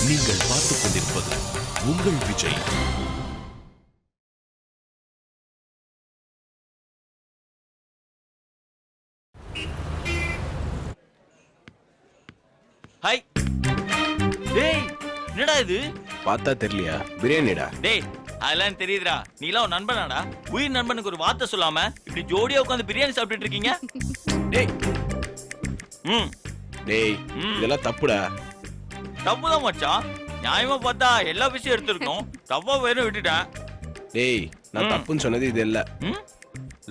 நீங்கள் பார்த்துக் கொண்டிருப்பது உங்கள் விஜய். ஹாய். டேய், என்னடா இது? பார்த்தா தெரியலையா? பிரியாணிடா. டேய், அதெல்லாம் தெரியுதுடா. நீலாம் ஒரு நண்பனாடா? உயிர் நண்பனுக்கு ஒரு வார்த்தை சொல்லாம இப்படி ஜோடியா உட்காந்து பிரியாணி சாப்பிட்டுட்டு இருக்கீங்க. டேய் ம் டேய், இதெல்லாம் தப்புடா. தப்புதான் மச்சான். நியாயமா பார்த்தா எல்லா விஷயம் எடுத்துருக்கோம். தப்பா வேணும் விட்டுட்டேன். டேய், நான் தப்புன்னு சொன்னது இது இல்ல. ம்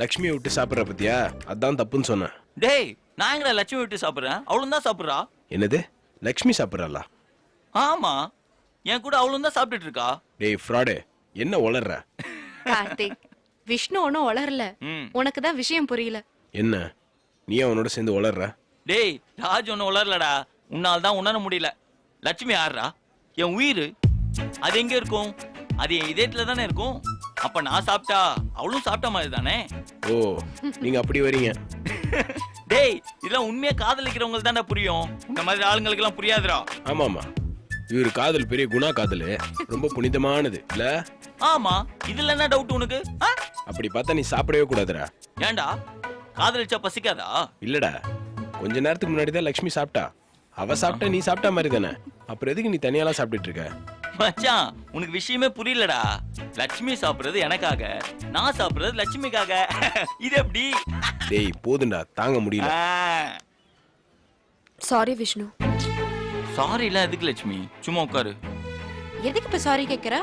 லக்ஷ்மியை விட்டு சாப்பிட்ற பத்தியா, அதான் தப்புன்னு சொன்னேன். டேய், நான் எங்கடா லட்சுமி விட்டு சாப்பிடுறேன்? அவளும் தான் சாப்பிடுறா. என்னது? லக்ஷ்மி சாப்பிட்றாளா? ஆமா, என் கூட அவளும் தான் சாப்பிட்டுட்டு இருக்கா. டேய் ஃப்ராடு, என்ன உளர்ற? கார்த்திக், விஷ்ணு ஒன்னும் உளரல. உனக்கு தான் விஷயம் புரியல. என்ன நீ அவனோட சேர்ந்து உளர்ற? டேய், ராஜ் ஒன்னும் உளரலடா. உன்னால் தான் உணர முடியல. லட்சுமி யாருடா? என் உயிர். அது எங்க இருக்கும்? அது என் இதயத்துல தானே இருக்கும். அப்ப நான் சாப்பிட்டா அவளும் சாப்பிட்ட மாதிரி தானே. ஓ, நீங்க அப்படி வரீங்க. டேய், இதெல்லாம் உண்மையா காதலிக்கிறவங்களுக்கு தானே புரியும். இந்த மாதிரி ஆளுங்களுக்கு எல்லாம் புரியாதுடா. ஆமாமா, இவரு காதல் பெரிய குணா காதல், ரொம்ப புனிதமானது இல்ல? ஆமா, இதுல என்ன டவுட் உனக்கு? அப்படி பார்த்தா நீ சாப்பிடவே கூடாதுடா. ஏன்டா, காதலிச்சா பசிக்காதா? இல்லடா, கொஞ்ச நேரத்துக்கு முன்னாடி தான் லக்ஷ்மி சாப்பிட்டா. அவ சாப்பிட்டா நீ சாப்பிட்டா மாதிரி தானே. அப்புறம் எதுக்கு நீ தனியாலாம் சாப்பிட்டுட்டு இருக்க? மச்சான், உனக்கு விஷயமே புரியலடா. லட்சுமி சாப்பிடுறது எனக்காக, நான் சாப்பிடுறது லட்சுமிக்காக. இது எப்படி? டேய் போதுண்டா, தாங்க முடியல. சாரி விஷ்ணு. சாரி இல்ல, எதுக்கு லட்சுமி? சும்மா உட்காரு. எதுக்கு இப்ப சாரி கேக்குற?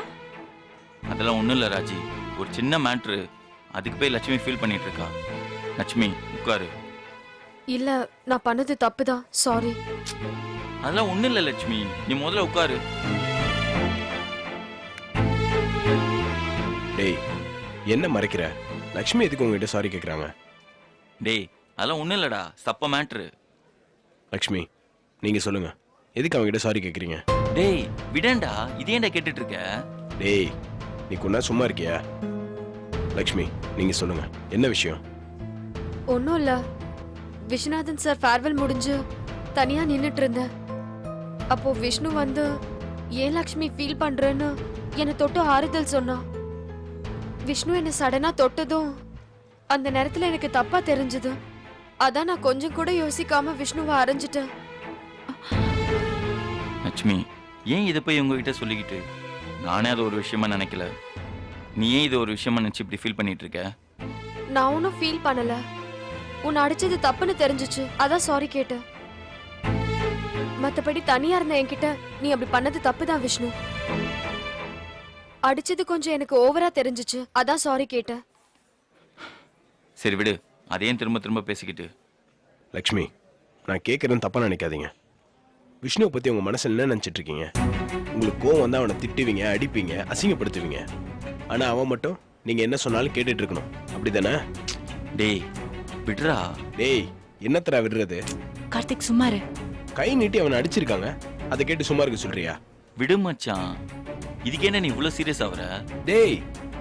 அதெல்லாம் ஒண்ணும் இல்ல ராஜி, ஒரு சின்ன மேட்ரு. அதுக்கு போய் லட்சுமி ஃபீல் பண்ணிட்டு இருக்கா. லட்சுமி உட்காரு. இல்ல, நான் பண்ணது தப்புதான். சாரி. அதெல்லாம் ஒண்ணும் இல்ல லட்சுமி, நீ முதல்ல உட்காரு. டேய், என்ன மறைக்கிற? லக்ஷ்மி எதுக்கு உங்ககிட்ட சாரி கேக்குறாங்க? டேய், அதெல்லாம் ஒண்ணும் இல்லடா, சப்ப மேட்ரு. லக்ஷ்மி, நீங்க சொல்லுங்க, எதுக்கு அவங்க கிட்ட சாரி கேக்குறீங்க? டேய் விடேன்டா, இதேண்டா கேட்டுட்டு இருக்க. டேய், நீ கொஞ்ச சும்மா இருக்கியா? லக்ஷ்மி, நீங்க சொல்லுங்க, என்ன விஷயம்? ஒன்னும் இல்ல, விஸ்வநாதன் சார் ஃபேர்வெல் முடிஞ்சு தனியா நின்னுட்டு இருந்தேன். அப்போ விஷ்ணு வந்து ஏன் லக்ஷ்மி ஃபீல் பண்றேன்னு என்னை தொட்டு ஆறுதல் சொன்னா. விஷ்ணு என்ன சடனா தொட்டதும் அந்த நேரத்துல எனக்கு தப்பா தெரிஞ்சது. அதான் நான் கொஞ்சம் கூட யோசிக்காம விஷ்ணுவை அரைஞ்சிட்டேன். லட்சுமி, ஏன் இதை போய் உங்ககிட்ட சொல்லிக்கிட்டு? நானே அது ஒரு விஷயமா நினைக்கல. நீ ஏன் இது ஒரு விஷயமா நினைச்சு இப்படி ஃபீல் பண்ணிட்டு இருக்க? நான் ஒன்னும் ஃபீல் பண்ணல. உன்னை அடிச்சது தப்புன்னு தெரிஞ்சிச்சு, அதான் சாரி கேட்டேன். மத்தபடி தனியா இருந்த என்கிட்ட நீ அப்படி பண்ணது தப்புதான் விஷ்ணு. அடிச்சது கொஞ்சம் எனக்கு ஓவரா தெரிஞ்சிச்சு, அதான் சாரி கேட்டேன். சரி விடு, அதையும் திரும்ப திரும்ப பேசிக்கிட்டு. லக்ஷ்மி, நான் கேட்கறேன்னு தப்பா நினைக்காதீங்க. விஷ்ணுவை பத்தி உங்க மனசுல என்ன நினைச்சிட்டு இருக்கீங்க? உங்களுக்கு கோவம் வந்தா அவனை திட்டுவீங்க, அடிப்பீங்க, அசிங்கப்படுத்துவீங்க. ஆனா அவன் மட்டும் நீங்க என்ன சொன்னாலும் கேட்டுட்டு இருக்கணும், அப்படிதானே? டேய் விடுறா. டேய், என்னத்தரா விடுறது? கார்த்திக் சும்மாரு. கை நீட்டி அவனை அடிச்சிருக்காங்க, அதை கேட்டு சும்மா இருக்க சொல்றியா? விடு மச்சான், இதுக்கு என்ன நீ இவ்வளவு சீரியஸ் ஆகுற? டேய்,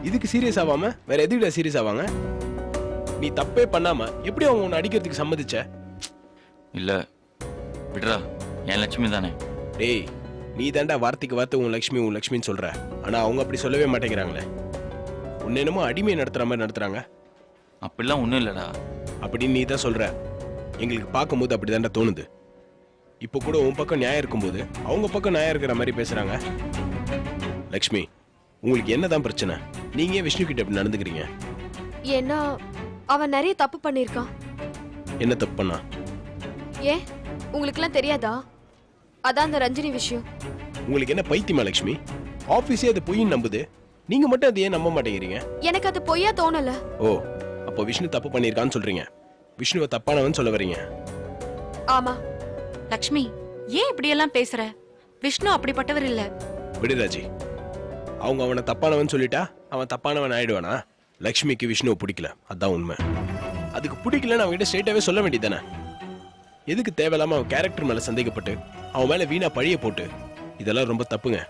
இதுக்கு சீரியஸ் ஆகாம வேற எதுக்கிட்ட சீரியஸ் ஆவாங்க? நீ தப்பே பண்ணாம எப்படி அவங்க உன்னை அடிக்கிறதுக்கு சம்மதிச்ச? இல்ல விடுறா, என் லட்சுமி தானே. டேய், நீ தாண்டா வார்த்தைக்கு வார்த்தை உன் லக்ஷ்மின்னு சொல்ற. ஆனா அவங்க அப்படி சொல்லவே மாட்டேங்கிறாங்களே. உன்ன என்னமோ அடிமையை நடத்துற மாதிரி நடத்துறாங்க. அப்படிலாம் ஒண்ணும் இல்லடா. அப்படின்னு நீ தான் சொல்ற. எங்களுக்கு பார்க்கும்போது அப்படிதான்டா தோணுது. இப்போ கூட உன் பக்கம் நியாயம் இருக்கும்போது அவங்க பக்கம் நியாயம் இருக்கிற மாதிரி பேசுறாங்க. லக்ஷ்மி, உங்களுக்கு என்னதான் பிரச்சனை? நீங்க ஏன் விஷ்ணு கிட்ட அப்படி நடந்துக்கிறீங்க? ஏன்னா அவன் நிறைய தப்பு பண்ணிருக்கான். என்ன தப்பு பண்ணா? ஏன் உங்களுக்குலாம் தெரியாதா? அதான் அந்த ரஞ்சினி விஷயம். உங்களுக்கு என்ன பைத்தியமா லக்ஷ்மி? ஆபீஸே அது பொய்ன்னு நம்புது, நீங்க மட்டும் அதை ஏன் நம்ப மாட்டேங்கிறீங்க? எனக்கு அது பொய்யா தோணல. ஓ, அப்போ விஷ்ணு தப்பு பண்ணிருக்கான்னு சொல்றீங்க. விஷ்ணுவை தப்பானவன் சொல்ல வரீங்க. ஆமா. லக்ஷ்மி, ஏன் இப்படி எல்லாம் பேசுற? விஷ்ணு அப்படிப்பட்டவர் இல்ல. விடுராஜி, அவங்க அவனை தப்பானவன் சொல்லிட்டா அவன் தப்பானவன் ஆயிடுவானா? லக்ஷ்மிக்கு விஷ்ணுவை பிடிக்கல, அதான் உண்மை. அதுக்கு பிடிக்கலன்னு அவங்க கிட்ட ஸ்ட்ரெயிட்டாவே சொல்ல வேண்டியதானே? எதுக்கு தேவையில்லாம அவன் கேரக்டர் மேல சந்தேகப்பட்டு அவன் மேல வீணா பழிய போட்டு? இதெல்லாம் ரொம்ப தப்புங்க.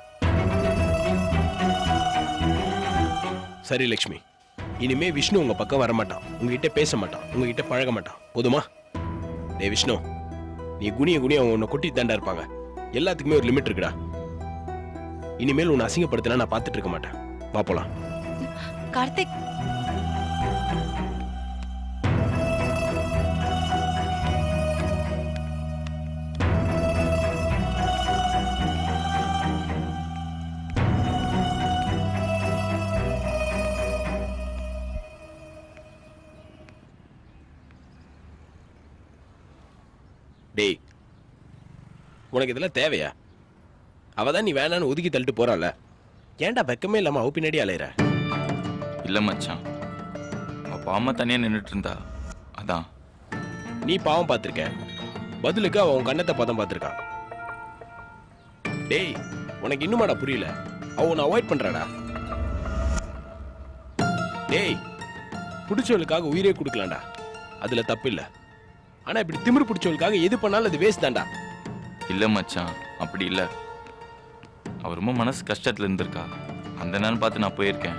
சரி லக்ஷ்மி, இனிமே விஷ்ணு உங்க பக்கம் வர மாட்டான், உங்ககிட்ட பேச மாட்டான், உங்ககிட்ட பழக மாட்டான், போதுமா? டேய் விஷ்ணு, நீ குனிய அவங்க உன்னை கொட்டி தாண்டா இருப்பாங்க. எல்லாத்துக்குமே ஒரு லிமிட் இருக்குடா. இனிமேல் உன்னை அசிங்கப்படுத்தினா நான் பார்த்துட்டு இருக்க மாட்டேன். வா போலாம். கார்த்திக், டேய், உனக்கு இதெல்லாம் தேவையா? அவதான் நீ வேணான்னு ஒதுக்கி தள்ளிட்டு போறாள். ஏன்டா வெக்கமே இல்லாம அவ பின்னாடி அலையிற? இல்ல மச்சான், அவ பாவமா தனியா நின்னுட்டு இருந்தா அதான். நீ பாவம் பார்த்திருக்க, பதிலுக்கு அவன் கண்ணத்தை பதம் பார்த்திருக்கான். டேய், உனக்கு இன்னுமாடா புரியல? அவ உன்னை அவாய்ட் பண்றாடா. டேய், பிடிச்சவளுக்காக உயிரே கொடுக்கலாம்டா, அதுல தப்பு இல்ல. ஆனா இப்படி திமிரு பிடிச்சவளுக்காக எது பண்ணாலும் அது வேஸ்ட் தான்டா. இல்ல மச்சான், அப்படி இல்ல. அவ ரொம்ப மனசு கஷ்டத்துல இருந்திருக்கா. அந்த நாள் பார்த்து நான் போயிருக்கேன்.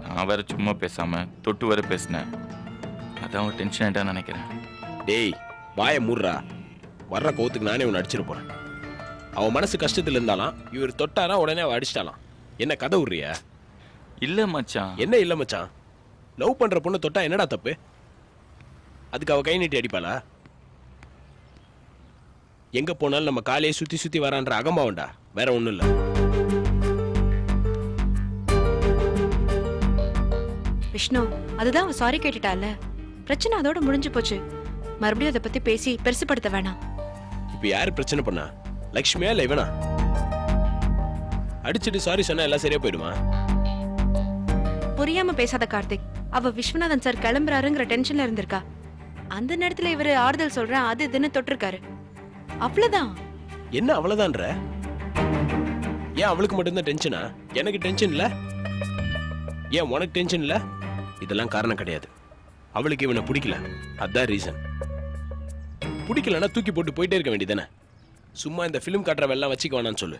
நான் வேற சும்மா பேசாம தொட்டு வர பேசினேன். அதான் அவன் டென்ஷன் ஆயிட்டான்னு நினைக்கிறேன். டேய், வாயை மூடுறா. வர்ற கோவத்துக்கு நானே உன்னை அடிச்சிட போறேன். அவன் மனசு கஷ்டத்துல இருந்தாலாம், இவர் தொட்டாரா உடனே அவ அடிச்சிட்டாலாம். என்ன கதை விடுறியா? இல்ல மச்சான். என்ன இல்ல மச்சான்? லவ் பண்ற பொண்ணு தொட்டா என்னடா தப்பு? அதுக்கு அவ கை நீட்டி அடிப்பாளா? எங்க போனாலும் நம்ம காலையே சுத்தி சுத்தி வரான்ற அகம்பாவண்டா, வேற ஒண்ணும் இல்ல. விஷ்ணு, அதுதான் அவ சாரி கேட்டுட்டால. பிரச்சனை அதோட முடிஞ்சு போச்சு. மறுபடியும் அதை பத்தி பேசி பெருசுப்படுத்த வேணாம். இப்ப யாரு பிரச்சனை பண்ணா? லக்ஷ்மியா இல்ல இவனா? அடிச்சிட்டு சாரி சொன்னா எல்லாம் சரியா போயிடுமா? புரியாம பேசாத கார்த்திக். அவ விஸ்வநாதன் சார் கிளம்புறாருங்கிற டென்ஷன்ல இருந்திருக்கா. அந்த நேரத்துல இவரு ஆறுதல் சொல்றேன் அது இதுன்னு தொட்டிருக்காரு. அவ்வளவுதான். என்ன அவ்வளவுதான்ற? ஏன் அவளுக்கு மட்டும்தான் டென்ஷனா? எனக்கு டென்ஷன் இல்ல? ஏன் உனக்கு டென்ஷன் இல்ல? இதெல்லாம் காரணம் கிடையாது. அவளுக்கு இவனை பிடிக்கல, அதான் ரீசன். பிடிக்கலன்னா தூக்கி போட்டு போயிட்டே இருக்க வேண்டியதானே. சும்மா இந்த பிலிம் காட்டுறவெல்லாம் வச்சுக்க வேணான்னு சொல்லு.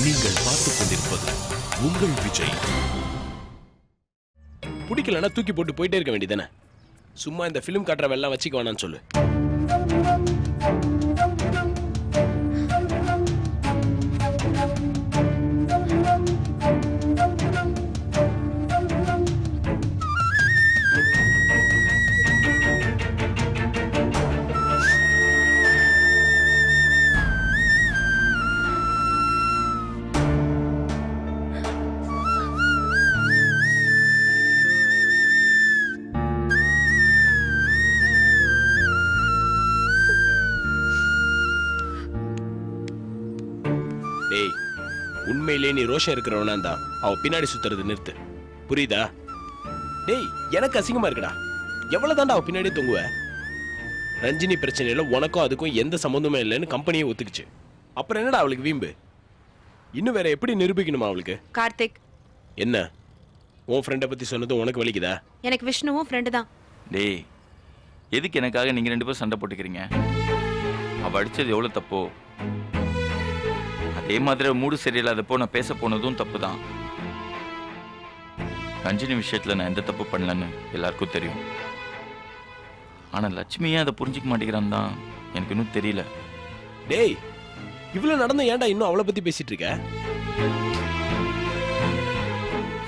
நீங்கள் பார்த்துக் கொண்டிருப்பது உங்கள் விஜய். பிடிக்கலன்னா தூக்கி போட்டு போயிட்டே இருக்க வேண்டியதானே. சும்மா இந்த பிலிம் காட்டுறவெல்லாம் வச்சுக்க வேணான்னு சொல்லு. டேய், உண்மையிலே நீ ரோஷம் இருக்கிறவனா தான் அவ பின்னாடி சுத்துறது நிறுத்து, புரியுதா? டேய், எனக்கு அசிங்கமா இருக்குடா. எவ்வளவு தாண்டா அவ பின்னாடி தொங்குவ? ரஞ்சினி பிரச்சனையில உனக்கும் அதுக்கும் எந்த சம்பந்தமும் இல்லைன்னு கம்பெனியை ஒத்துக்குச்சு. அப்புறம் என்னடா அவளுக்கு வீம்பு? இன்னும் வேற எப்படி நிரூபிக்கணுமா அவளுக்கு? கார்த்திக், என்ன உன் ஃப்ரெண்டை பத்தி சொன்னது உனக்கு வலிக்குதா? எனக்கு விஷ்ணுவும் ஃப்ரெண்டு தான். டேய், எதுக்கு எனக்காக நீங்க 2 பேரும் சண்டை போட்டுக்கிறீங்க? அவ அடிச்சது எவ்வளவு தப்போ அதே மாதிரி மூடு சரியில்லாதப்போ நான் பேச போனதும் தப்பு தான். ரஞ்சினி விஷயத்துல நான் எந்த தப்பு பண்ணலன்னு எல்லாருக்கும் தெரியும். ஆனா லட்சுமியே அதை புரிஞ்சிக்க மாட்டேங்கிறான் தான் எனக்கு இன்னும் தெரியல. டேய், இவ்வளவு நடந்த ஏன்டா இன்னும் அவளை பத்தி பேசிட்டு இருக்க?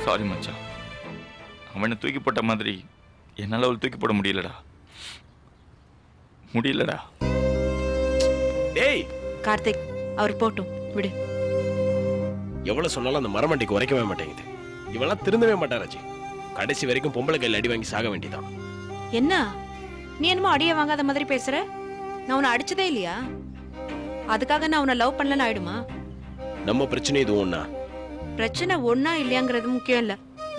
சாரி மச்சான், அவனை தூக்கி போட்ட மாதிரி என்னால அவள் தூக்கி போட முடியலடா. டேய் கார்த்திக், அவர் போட்டும் விடு. எவ்வளவு சொன்னாலும் அந்த மரமண்டைக்கு உரைக்கவே மாட்டேங்குது. இவெல்லாம் திருந்தவே மாட்டாராச்சு. கடைசி வரைக்கும் பொம்பளை கையில் அடி வாங்கி சாக வேண்டியதான். என்ன நீ என்னமோ அடிய வாங்காத மாதிரி பேசுற? நான் உன்னை அடிச்சதே இல்லையா? அதுக்காக நான் உன்னை லவ் பண்ணலன்னு ஆயிடுமா? நம்ம பிரச்சனை இது ஒண்ணா? பிரச்சனை ஒன்னா இல்லையாங்கிறது முக்கியம் இல்ல,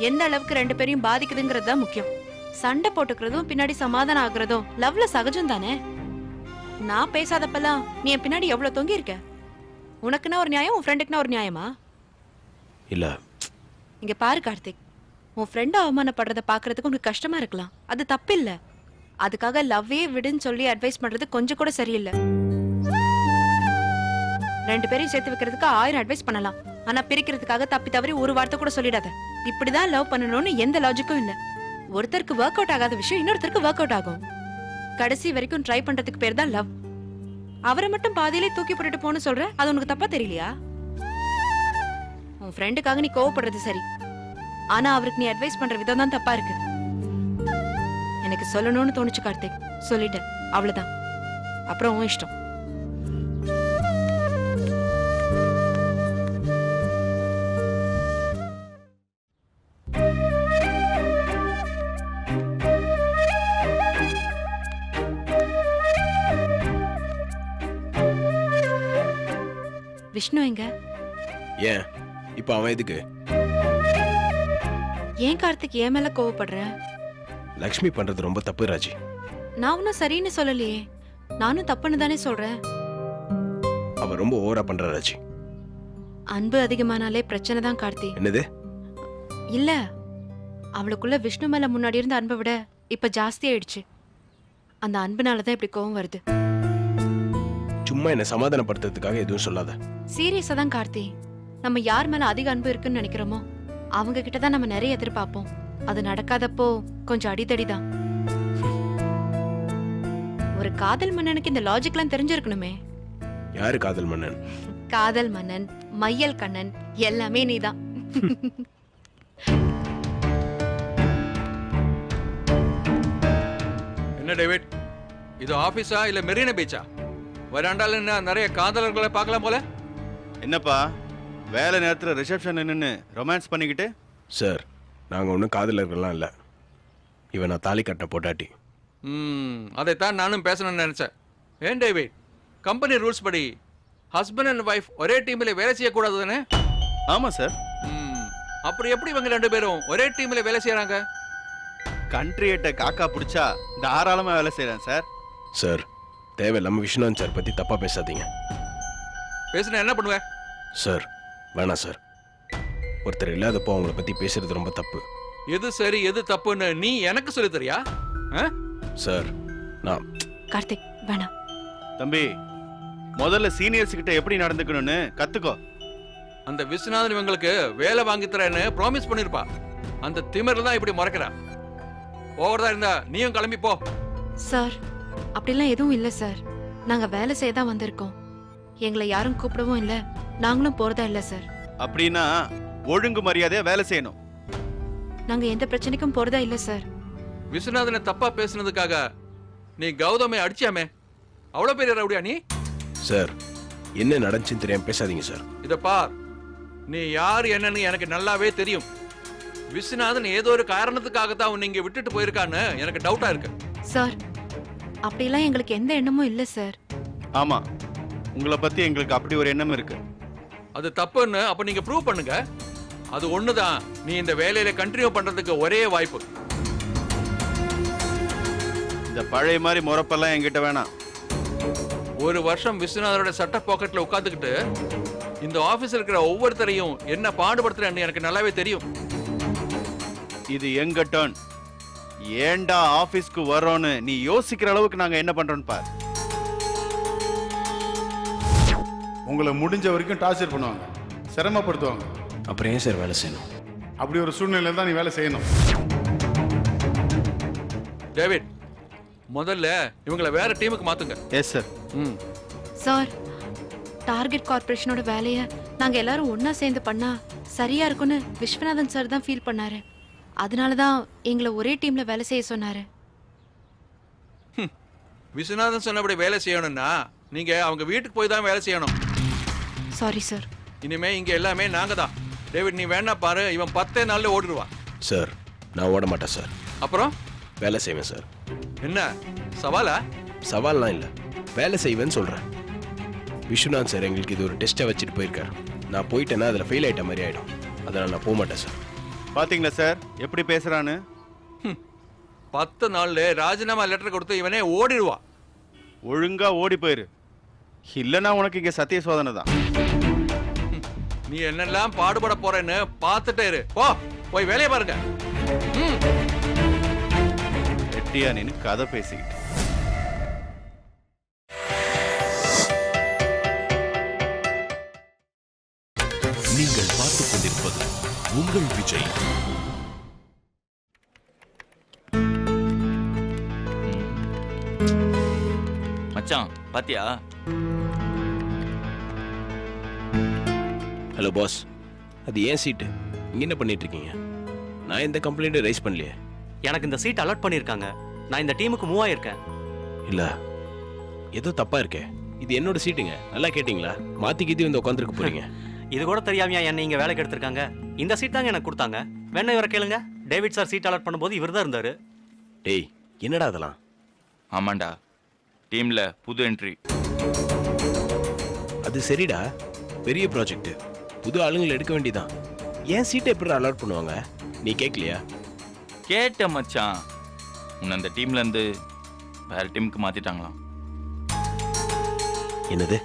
எந்த அளவுக்கு 2 பேரையும் பாதிக்குதுங்கிறது தான் முக்கியம். சண்டை போட்டுக்கிறதும் பின்னாடி சமாதானம் ஆகுறதும் லவ்ல சகஜம் தானே. நான் பேசாதப்பெல்லாம் நீ என் பின்னாடி எவ்வளவு தொங்கி இருக்க. உனக்குன்னா ஒரு நியாயம், உன் ஃப்ரெண்டுக்குன்னா ஒரு நியாயமா? இல்ல. இங்க பாரு கார்த்திக், உன் ஃப்ரெண்ட் அவமானப்படுறத பாக்குறதுக்கு உனக்கு கஷ்டமா இருக்கலாம், அது தப்பு இல்ல. அதுக்காக லவ்வே விடுன்னு சொல்லி அட்வைஸ் பண்றது கொஞ்சம் கூட சரியில்லை. 2 பேரையும் சேர்த்து வைக்கிறதுக்கு 1000 அட்வைஸ் பண்ணலாம், ஆனா பிரிக்கிறதுக்காக தப்பி தவறி ஒரு வார்த்தை கூட சொல்லிடாத. இப்படிதான் லவ் பண்ணணும்னு எந்த லாஜிக்கும் இல்ல. ஒருத்தருக்கு ஒர்க் அவுட் ஆகாத விஷயம் இன்னொருத்தருக்கு ஒர்க் அவுட் ஆகும். கடைசி வரைக்கும் ட்ரை பண்றதுக்கு பேர் தான் லவ். அவரை மட்டும் பாதியிலே தூக்கி போட்டுட்டு போன்னு சொல்ற, அது உனக்கு தப்பா தெரியலையா? உன் ஃப்ரெண்டுக்காக நீ கோவப்படுறது சரி, ஆனா அவருக்கு நீ அட்வைஸ் பண்ற விதம் தான் தப்பா இருக்கு. எனக்கு சொல்லணும்னு தோணுச்சு கார்த்திக், சொல்லிட்டேன், அவ்வளவுதான். அப்புறம் உன் இஷ்டம். விஷ்ணு எங்க? ஏன் இப்போ அவன் எதுக்கு? ஏன் கார்த்திக் என் மேல கோவப்படுற? லக்ஷ்மி பண்றது ரொம்ப தப்பு ராஜி. நான் ஒன்னும் சரின்னு சொல்லலையே, நானும் தப்புன்னு தானே சொல்றேன். அவ ரொம்ப ஓவரா பண்ற ராஜி. அன்பு அதிகமானாலே பிரச்சனை தான் கார்த்தி. என்னது? இல்ல, அவளுக்குள்ள விஷ்ணு மேல முன்னாடி இருந்த அன்பை விட இப்ப ஜாஸ்தி ஆயிடுச்சு. அந்த அன்புனாலதான் இப்படி கோவம் வருது. சும்மா என்ன சமாதானப்படுத்துறதுக்காக எதுவும் சொல்லாத. சீரியஸா தான் கார்த்தி. நம்ம யார் மேல அதிக அன்பு இருக்குன்னு நினைக்கிறோமோ அவங்க கிட்ட தான் நம்ம நிறைய எதிர்பார்ப்போம். அது நடக்காதப்போ கொஞ்சம் அடிதடி தான். ஒரு காதல் மன்னனுக்கு இந்த லாஜிக்லாம் தெரிஞ்சிருக்கணுமே. யாரு காதல் மன்னன்? காதல் மன்னன், மையல் கண்ணன், எல்லாமே நீதான். என்ன டேவிட், இது ஆபீஸா இல்ல மெரினா பீச்சா? வராண்டால நிறைய காதலர்களை பார்க்கலாம் போல. என்னப்பா வேலை நேரத்தில் ரிசப்ஷன் நின்று ரொமான்ஸ் பண்ணிக்கிட்டு? சார், நாங்கள் ஒன்றும் காதலர்கள்லாம் இல்லை. இவன் நான் தாலி கட்டின பொட்டாட்டி. அதைத்தான் நானும் பேசணும்னு நினைச்சேன். ஏன் டேவிட், கம்பெனி ரூல்ஸ் படி ஹஸ்பண்ட் அண்ட் ஒய்ஃப் ஒரே டீம்ல வேலை செய்யக்கூடாது தானே? ஆமாம் சார். அப்புறம் எப்படி இவங்க 2 பேரும் ஒரே டீம்ல வேலை செய்யறாங்க? கண்ட்ரியேட்ட காக்கா பிடிச்சா தாராளமாக வேலை செய்கிறேன் சார். சார், தேவையில்லாமல் விஸ்வநாதன் சார் பற்றி தப்பாக பேசாதீங்க. பேசுனா என்ன பண்ணுவேன்? சார் வேணாம் சார். ஒருத்தர் இல்லாதப்போ அவங்கள பற்றி பேசுறது ரொம்ப தப்பு. எது சரி எது தப்புன்னு நீ எனக்கு சொல்லி தரியா? சார் நான் கார்த்திக் வேணாம். தம்பி, முதல்ல சீனியர்ஸ் கிட்ட எப்படி நடந்துக்கணும்னு கத்துக்கோ. அந்த விஸ்வநாதன் இவங்களுக்கு வேலை வாங்கி தரேன்னு ப்ராமிஸ் பண்ணிருப்பா. அந்த திமிர்ல தான் இப்படி முறைக்கிறா. ஓவரதா இருந்தா நீயும் கிளம்பி போ. சார், அப்படிலாம் எதுவும் இல்ல சார். நாங்க வேலை செய்ய தான் வந்திருக்கோம். எங்களை யாரும் கூப்பிடவும் இல்ல, நாங்களும் போறதா இல்ல சார். அப்படின்னா ஒழுங்கு மரியாதையா வேலை செய்யணும். நாங்க எந்த பிரச்சனைக்கும் போறதா இல்ல சார். விஸ்வநாதனை தப்பா பேசுனதுக்காக நீ கௌதமை அடிச்சாமே, அவ்வளவு பெரிய ரவுடியா நீ? சார், என்ன நடந்துச்சுன்னு தெரியாம பேசாதீங்க சார். இத பார், நீ யார் என்னன்னு எனக்கு நல்லாவே தெரியும். விஸ்வநாதன் ஏதோ ஒரு காரணத்துக்காகத்தான் உன்னை இங்க விட்டுட்டு போயிருக்கான்னு எனக்கு டவுட்டா இருக்கு. சார், அப்படிலாம் எங்களுக்கு எந்த எண்ணமும் இல்ல சார். ஆமா, உங்களை பத்தி எங்களுக்கு அப்படி ஒரு எண்ணம் இருக்கு. அது தப்புன்னு அப்ப நீங்க ப்ரூவ் பண்ணுங்க. அது ஒண்ணுதான் நீ இந்த வேலையில கண்டினியூ பண்றதுக்கு ஒரே வாய்ப்பு. இந்த பழைய மாதிரி முறப்பெல்லாம் என்கிட்ட வேணாம். 1 வருஷம் விஸ்வநாதரோட சட்ட பாக்கெட்ல உட்கார்ந்துக்கிட்டு இந்த ஆபீஸ்ல இருக்கிற ஒவ்வொருத்தரையும் என்ன பாடுபடுத்துறேன்னு எனக்கு நல்லாவே தெரியும். இது எங்க டர்ன். ஏண்டா ஆபீஸ்க்கு வரோன்னு நீ யோசிக்கிற அளவுக்கு நாங்க என்ன பண்றோம்னு பாரு. உங்களை முடிஞ்ச வரைக்கும் டார்ச்சர் பண்ணுவாங்க, சிரமப்படுத்துவாங்க. அப்புறம் ஏன் சார் வேலை செய்யணும்? அப்படி ஒரு சூழ்நிலையில் தான் நீ வேலை செய்யணும். டேவிட், முதல்ல இவங்களை வேற டீமுக்கு மாத்துங்க. Yes sir. சார், டார்கெட் கார்ப்பரேஷனோட வேலையை நாங்க எல்லாரும் ஒன்னா சேர்ந்து பண்ணா சரியா இருக்கும்னு விஸ்வநாதன் சார் தான் ஃபீல் பண்ணாரு. அதனாலதான் எங்களை ஒரே டீம்ல வேலை செய்ய சொன்னாரு. விஸ்வநாதன் சொன்னபடி வேலை செய்யணும்னா நீங்க அவங்க வீட்டுக்கு போய் தான் வேலை செய்யணும். Sorry sir. இனிமே இங்க எல்லாமே நாங்க தான். டேவிட், நீ வேணா பாரு, இவன் 10 நாள்ல ஓடிடுவான். சார், நான் ஓட மாட்டேன் சார். அப்புறம் வேலை செய்வேன் சார். என்ன சவாலா? சவால்லாம் இல்லை, வேலை செய்வேன்னு சொல்கிறேன். விஸ்வநாத் சார் எங்களுக்கு இது ஒரு டெஸ்ட்டை வச்சுட்டு போயிருக்காரு. நான் போயிட்டேன்னா அதில் ஃபெயில் ஆகிட்ட மாதிரி ஆகிடும். அதனால் நான் போக மாட்டேன் சார். பாத்தீங்களா சார் எப்படி பேசுறான்னு? 10 நாள்ல ராஜினாமா லெட்டர் கொடுத்து இவனே ஓடிடுவான். ஒழுங்கா ஓடி போயிரு, இல்லைன்னா உனக்கு இங்க சத்திய சோதனை தான். நீ என்னெல்லாம் பாடுபட போறேன்னு பார்த்துட்டே இரு. போய் வேலையை பாருங்க. வெட்டியா நின்னு கதை பேசிக்கிட்டு. நீங்கள் பார்த்துக் கொண்டிருப்பது உங்கள் விஜய். மச்சான் பாத்தியா? ஹலோ பாஸ், அது ஏன் சீட்டு? இங்க என்ன பண்ணிட்டு இருக்கீங்க? நான் எந்த கம்ப்ளைண்ட்டும் ரைஸ் பண்ணலையே. எனக்கு இந்த சீட் அலாட் பண்ணியிருக்காங்க. நான் இந்த டீமுக்கு மூவ் ஆயிருக்கேன். இல்ல, ஏதோ தப்பா இருக்கே. இது என்னோட சீட்டுங்க. நல்லா கேட்டிங்களா? மாத்தி கீத்தி வந்து உட்காந்துருக்க போறீங்க. இது கூட தெரியாமையா என்னை இங்க வேலைக்கு எடுத்திருக்காங்க? இந்த சீட் தாங்க எனக்கு கொடுத்தாங்க. வேணா இவரை கேளுங்க. டேவிட் சார் சீட் அலாட் பண்ணும்போது இவர் தான் இருந்தாரு. டேய், என்னடா அதெல்லாம்? ஆமாண்டா, டீம்ல புது என்ட்ரி. அது சரிடா, பெரிய ப்ராஜெக்ட், புது ஆளுங்களை எடுக்க வேண்டியதான். ஏன் சீட்டை எப்படி அலாட் பண்ணுவாங்க? நீ கேட்கலையா? கேட்ட மச்சான், உன்னை அந்த டீம்ல இருந்து வேற டீமுக்கு மாத்திட்டாங்களாம். என்னது?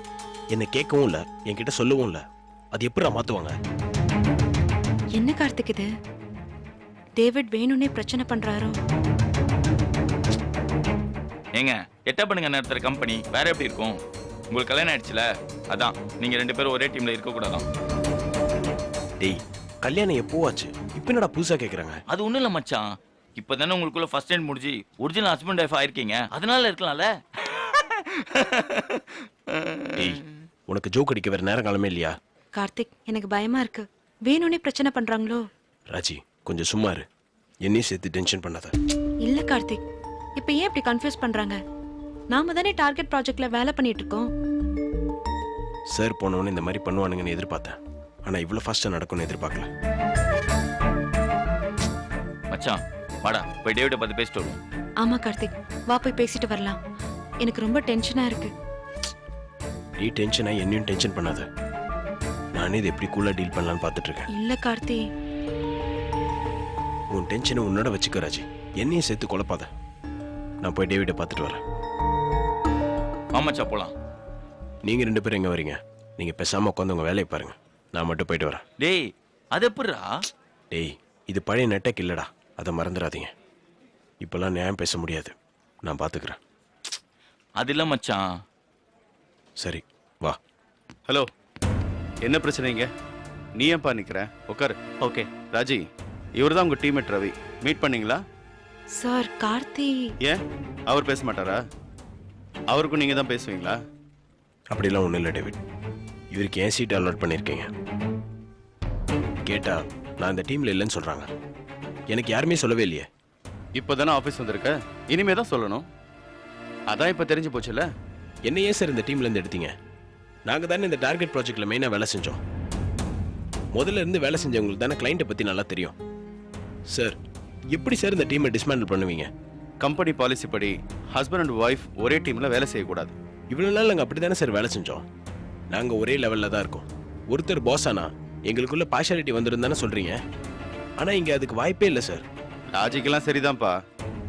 என்ன கேட்கவும் இல்ல, என்கிட்ட சொல்லவும் இல்ல. அது எப்படி மாத்துவாங்க? என்ன கார்த்திக் இது? டேவிட் வேணும்னே பிரச்சனை பண்றாரோ? ஏங்க, எட்ட பண்ணுங்க நடத்துற கம்பெனி வேற எப்படி இருக்கும்? உங்களுக்கு கல்யாணம் ஆயிடுச்சுல, அதான் நீங்க 2 பேரும் ஒரே டீம்ல இருக்க கூடாதான். டேய், கல்யாணம் எப்போ ஆச்சு? இப்போ என்னடா புதுசா கேக்குறாங்க? அது ஒண்ணும் இல்ல மச்சான், இப்பதானே உங்களுக்குள்ள ஃபர்ஸ்ட் டைம் முடிஞ்சு ஒரிஜினல் ஹஸ்பண்ட் ஒய்ஃப் ஆயிருக்கீங்க, அதனால இருக்கலாம்ல. டேய், உனக்கு ஜோக் அடிக்க வேற நேரம் காலமே இல்லையா? கார்த்திக், எனக்கு பயமா இருக்கு. வேணும்னே பிரச்சனை பண்றாங்களோ? ராஜி, கொஞ்சம் சும்மா இரு. என்னையும் சேர்த்து டென்ஷன் பண்ணாத. இல்ல கார்த்திக், இப்ப ஏன் இப்படி கன்ஃபியூஸ் பண்றாங்க? நாம தானே டார்கெட் ப்ராஜெக்ட்ல வேலை பண்ணிட்டு இருக்கோம். சார் போனவொன்னு இந்த மாதிரி பண்ணுவானுங்கன்னு எதிர்பார்த்தேன். ஆனா இவ்வளவு ஃபாஸ்டா நடக்கும்னு எதிர்பார்க்கல. மச்சான் வாடா, போய் டேவிட பார்த்து பேசிட்டு வருவோம். ஆமா கார்த்திக், வா போய் பேசிட்டு வரலாம். எனக்கு ரொம்ப டென்ஷனா இருக்கு. நீ டென்ஷனா என்னையும் டென்ஷன் பண்ணாத. நானே இதை எப்படி கூலா டீல் பண்ணலான்னு பார்த்துட்டு இருக்கேன். இல்ல கார்த்தி, உன் டென்ஷனை உன்னோட வச்சுக்க ராஜி. என்னையும் சேர்த்து குழப்பாத. நான் போய் டேவிட பார்த்துட்டு வரேன். ஆமாச்சா, போலாம். நீங்க 2 பேரும் எங்க வரீங்க? நீங்க பேசாம உட்காந்து உங்க வேலையை பாருங்க. நான் மட்டும் போயிட்டு வரேன். டேய், அது எப்படிடா? டேய், இது பழைய நெட்டக் இல்லடா, அதை மறந்துடாதீங்க. இப்பெல்லாம் நியாயம் பேச முடியாது. நான் பார்த்துக்கிறேன். அது இல்ல மச்சான். சரி, வா. ஹலோ, என்ன பிரச்சனைங்க? நீ ஏன்பா நிக்கிற? உட்காரு. ஓகே. ராஜி, இவர்தான் உங்க டீம்மேட் ரவி. மீட் பண்ணீங்களா? சார் கார்த்தி. ஏன் அவர் பேச மாட்டாரா? அவருக்கும் நீங்க தான் பேசுவீங்களா? அப்படிலாம் ஒன்றும் இல்லை டேவிட். இவருக்கு ஏன் சீட் அலாட் பண்ணியிருக்கீங்க கேட்டா நான் இந்த டீம்ல இல்லைன்னு சொல்றாங்க. எனக்கு யாருமே சொல்லவே இல்லையே. இப்போதானே ஆஃபீஸ் வந்திருக்க, இனிமே தான் சொல்லணும். அதான் இப்போ தெரிஞ்சு போச்சுல்ல. என்ன ஏன் சார் இந்த டீம்ல இருந்து எடுத்தீங்க? நாங்க தானே இந்த டார்கெட் ப்ராஜெக்ட்ல மெயினா வேலை செஞ்சோம். முதல்ல இருந்து வேலை செஞ்சவங்களுக்கு தானே கிளைண்ட்டை பத்தி நல்லா தெரியும். சார், எப்படி சார் இந்த டீமை டிஸ்மேண்டில் பண்ணுவீங்க? கம்பெனி பாலிசி படி ஹஸ்பண்ட் அண்ட் ஒய்ஃப் ஒரே டீம்ல வேலை செய்யக்கூடாது. இவ்வளவு நாள் நாங்கள் அப்படி தானே சார் வேலை செஞ்சோம். நாங்க ஒரே லெவல்ல தான் இருக்கோம். ஒருத்தர் பாஸ் ஆனா எங்களுக்குள்ள பார்ஷாலிட்டி வந்துடும் தானே சொல்றீங்க. ஆனா இங்க அதுக்கு வாய்ப்பே இல்லை சார். லாஜிக்கெல்லாம் சரிதான்ப்பா,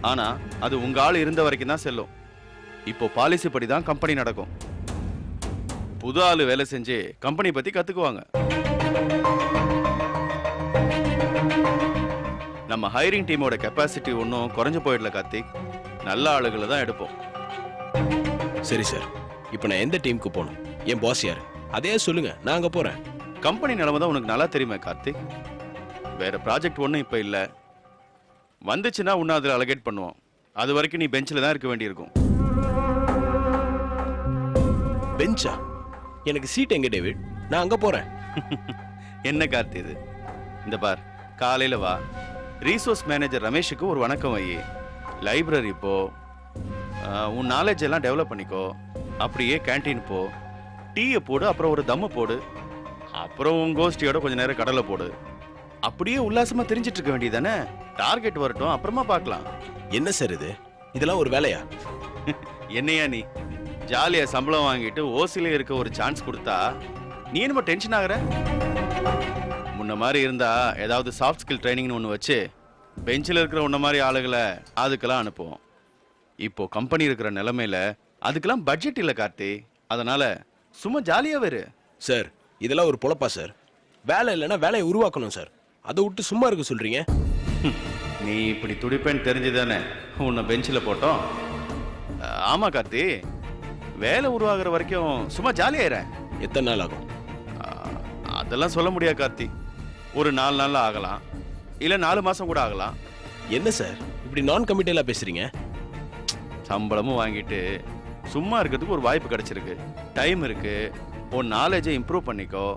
ஆனா அது உங்க ஆள் இருந்த வரைக்கும் தான் செல்லும். இப்போ பாலிசி படி தான் கம்பெனி நடக்கும். புது ஆளு வேலை செஞ்சு கம்பெனி பத்தி கத்துக்குவாங்க. நம்ம ஹைரிங் டீமோட கெப்பாசிட்டி ஒன்றும் குறைஞ்சு போயிடல கார்த்திக். நல்ல ஆளுகளை தான் எடுப்போம். சரி சார், இப்போ நான் எந்த டீமுக்கு போகணும்? என் பாஸ் யாரு? அதே சொல்லுங்க, நான் அங்க போறேன். கம்பெனி நிலைமை தான் உனக்கு நல்லா தெரியுமே கார்த்திக். வேற ப்ராஜெக்ட் ஒன்றும் இப்போ இல்லை. வந்துச்சுன்னா உன்னை அதில் அலகேட் பண்ணுவோம். அது வரைக்கும் நீ பெஞ்சில் தான் இருக்க வேண்டியிருக்கும். பெஞ்சா? எனக்கு சீட் எங்க டேவிட்? நான் அங்க போறேன். என்ன கார்த்தி இது? இந்த பார், காலையில வா, ரீசோர்ஸ் மேனேஜர் ரமேஷுக்கு ஒரு வணக்கம் வை, லைப்ரரி போ, உன் நாலேஜ் எல்லாம் டெவலப் பண்ணிக்கோ, அப்படியே கேன்டீன் போ, டீயை போடு, அப்புறம் ஒரு தம்மு போடு, அப்புறம் உன் கோஷ்டியோட கொஞ்ச நேரம் கடலை போடு. அப்படியே உல்லாசமா தெரிஞ்சிட்டு இருக்க வேண்டியதானே. டார்கெட் வரட்டும், அப்புறமா பார்க்கலாம். என்ன சார் இது? இதெல்லாம் ஒரு வேலையா? என்னையா நீ ஜாலியா சம்பளம் வாங்கிட்டு ஓசில இருக்க ஒரு சான்ஸ் கொடுத்தா நீ என்னமோ டென்ஷன் ஆகுற? முன்ன மாதிரி இருந்தா ஏதாவது சாஃப்ட் ஸ்கில் ட்ரைனிங்னு ஒன்று வச்சு பெஞ்சில் இருக்கிற உன்ன மாதிரி ஆளுகளை அதுக்கெல்லாம் அனுப்புவோம். இப்போ கம்பெனி இருக்கிற நிலைமையில அதுக்கெல்லாம் பட்ஜெட் இல்லை கார்த்தி. அதனால சும்மா ஜாலியா வேறு. சார், இதெல்லாம் ஒரு பொழப்பா சார்? வேலை இல்லைன்னா வேலையை உருவாக்கணும் சார். அதை விட்டு சும்மா இருக்க சொல்றீங்க. நீ இப்படி துடிப்பேன்னு தெரிஞ்சுதானே உன்னை பெஞ்சில் போட்டோம். ஆமா கார்த்தி, வேலை உருவாகிற வரைக்கும் சும்மா ஜாலியாயிரேன். எத்தனை நாள் ஆகும்? அதெல்லாம் சொல்ல முடியாது கார்த்தி. ஒரு 4 நாள்ல ஆகலாம், இல்ல 4 மாசம் கூட ஆகலாம். என்ன சார் இப்படி நான் கமிட்டலா பேசுறீங்க? சம்பளமும் வாங்கிட்டு சும்மா இருக்கிறதுக்கு ஒரு வாய்ப்பு கிடைச்சிருக்கு. டைம் இருக்கு, உன் நாலேஜை இம்ப்ரூவ் பண்ணிக்கோ.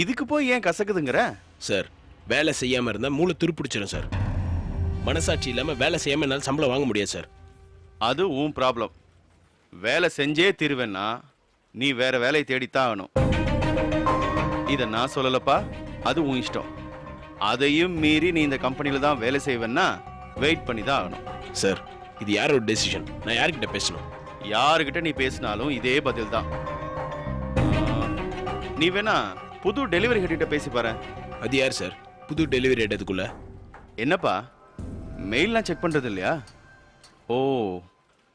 இதுக்கு போய் ஏன் கசக்குதுங்கிற? சார் வேலை செய்யாம இருந்தா மூளை துருப்பிடிச்சிடும் சார். மனசாட்சி இல்லாம வேலை செய்யாம என்னால் சம்பளம் வாங்க முடியாது சார். அது உன் ப்ராப்ளம். வேலை செஞ்சே தீருவேன்னா நீ வேற வேலையை தேடித்தான் ஆகணும். இதை நான் சொல்லலப்பா, அது உன் இஷ்டம். அதையும் மீறி நீ இந்த கம்பெனில தான் வேலை செய்வேன்னா வெயிட் பண்ணி தான் ஆகணும். சார் இது யாரோட டெசிஷன்? நான் யார்கிட்ட பேசணும்? யாருக்கிட்ட நீ பேசினாலும் இதே பதில் தான். நீ வேணா புது டெலிவரி ஹெட் பேசி பாரு. அது யார் சார் புது டெலிவரி எடுத்துக்குள்ள? என்னப்பா மெயில்லாம் செக் பண்றது இல்லையா? ஓ,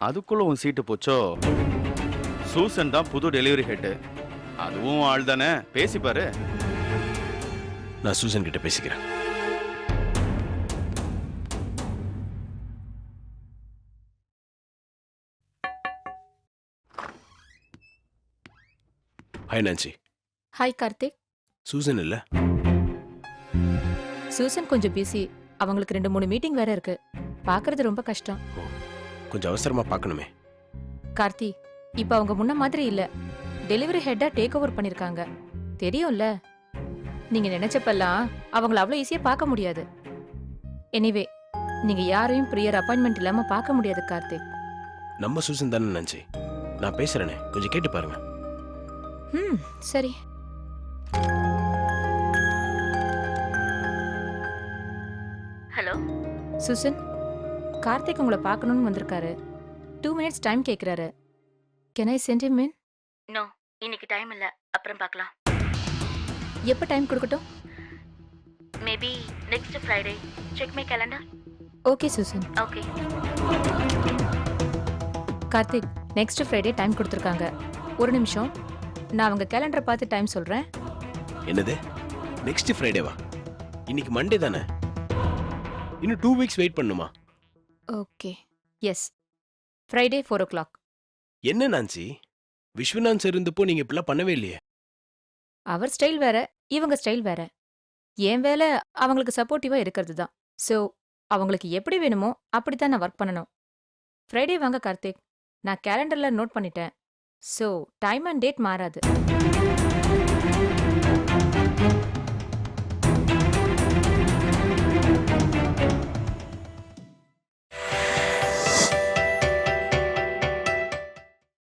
அதுக்குள்ள உன் சீட்டு போச்சோ. சூசன் தான் புது டெலிவரி ஹெட். அதுவும் ஆள் தானே, பேசி பாரு. நான் சூசன் கிட்ட பேசிக்கிறேன். Hi Nancy. Hi Karthik. Susan இல்ல? சூசன் கொஞ்சம் பிஸி. அவங்களுக்கு 2-3 மீட்டிங் வேற இருக்கு. பார்க்கிறது ரொம்ப கஷ்டம். கொஞ்சம் அவசரமா பார்க்கணுமே. கார்த்தி, இப்போ அவங்க முன்ன மாதிரி இல்ல. டெலிவரி ஹெட்டா டேக் ஓவர் பண்ணிருக்காங்க. தெரியும்ல, நீங்க நினைச்சப்பெல்லாம் அவங்கள அவ்வளோ ஈஸியா பார்க்க முடியாது. எனிவே, நீங்க யாரையும் ப்ரியர் அப்பாயின்மெண்ட் இல்லாம பார்க்க முடியாது கார்த்திக். நம்ம சூசன் தானே நான்சி. நான் பேசுறேனே, கொஞ்சம் கேட்டு பாருங்க. சரி. ஹலோ சூசன், கார்த்திக் உங்களை பார்க்கணும்னு வந்திருக்காரு. 2 மினிட்ஸ் டைம் கேட்குறாரு. Can I send him in? No, இன்னைக்கு டைம் இல்ல, அப்புறம் பார்க்கலாம். எப்போ டைம் கொடுக்கட்டும்? Maybe next Friday. Check my calendar. Okay Susan. Okay. Karthik, next Friday time கொடுத்துருக்காங்க. ஒரு நிமிஷம், நான் அவங்க கேலண்டரை பார்த்து டைம் சொல்கிறேன். என்னது நெக்ஸ்ட் ஃப்ரைடேவா? இன்னைக்கு மண்டே தானே. இன்னும் 2 வீக்ஸ் வெயிட் பண்ணுமா? Okay, yes, Friday 4 o'clock. என்ன நான்சி, விஸ்வநாத் சார் இருந்தப்போ நீங்க இப்படிலாம் பண்ணவே இல்லையே. அவர் ஸ்டைல் வேற, இவங்க ஸ்டைல் வேற. என் வேலை அவங்களுக்கு சப்போர்ட்டிவாக இருக்கிறது தான். ஸோ அவங்களுக்கு எப்படி வேணுமோ அப்படி தான் நான் ஒர்க் பண்ணணும். ஃப்ரைடே வாங்க கார்த்திக், நான் கேலண்டரில் நோட் பண்ணிட்டேன். ஸோ டைம் அண்ட் டேட் மாறாது.